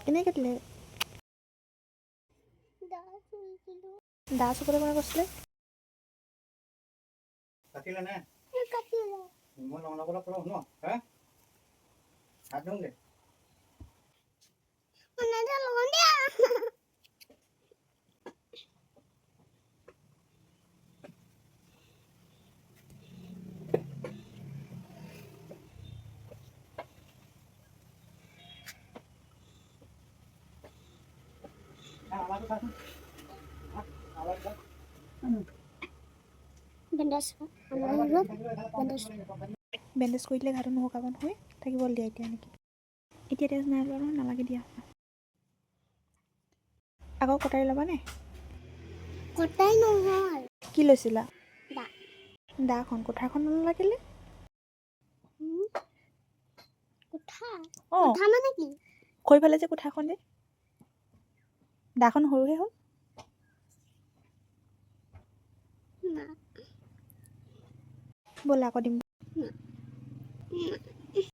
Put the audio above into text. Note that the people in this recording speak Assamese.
কেনেকৈ কাটিলে? দা চুবলৈ কোনে কৈছিলে? কাটিলে নে? মই নলবলৈ কৰো ন? হাত ধুংগে। বেণ্ডেজ কৰি দিলে ঘাটো নুশুকাব নহয়, থাকিব দিয়া এতিয়া নেকি? এতিয়া তেজ নাই লোৱা নহয়, নালাগে দিয়া। আকৌ কটাৰী ল'বানে? কটাই নহয়। কি লৈছিলা? দা। দাখন কুঠাৰখন নালাগিলে? কুঠা? অঁ, কুঠা মানে কি? খৰি ফালে যে কুঠাৰখন যে, দাখন সৰুহে হ'ল। না। ব'লা আকৌ দিম।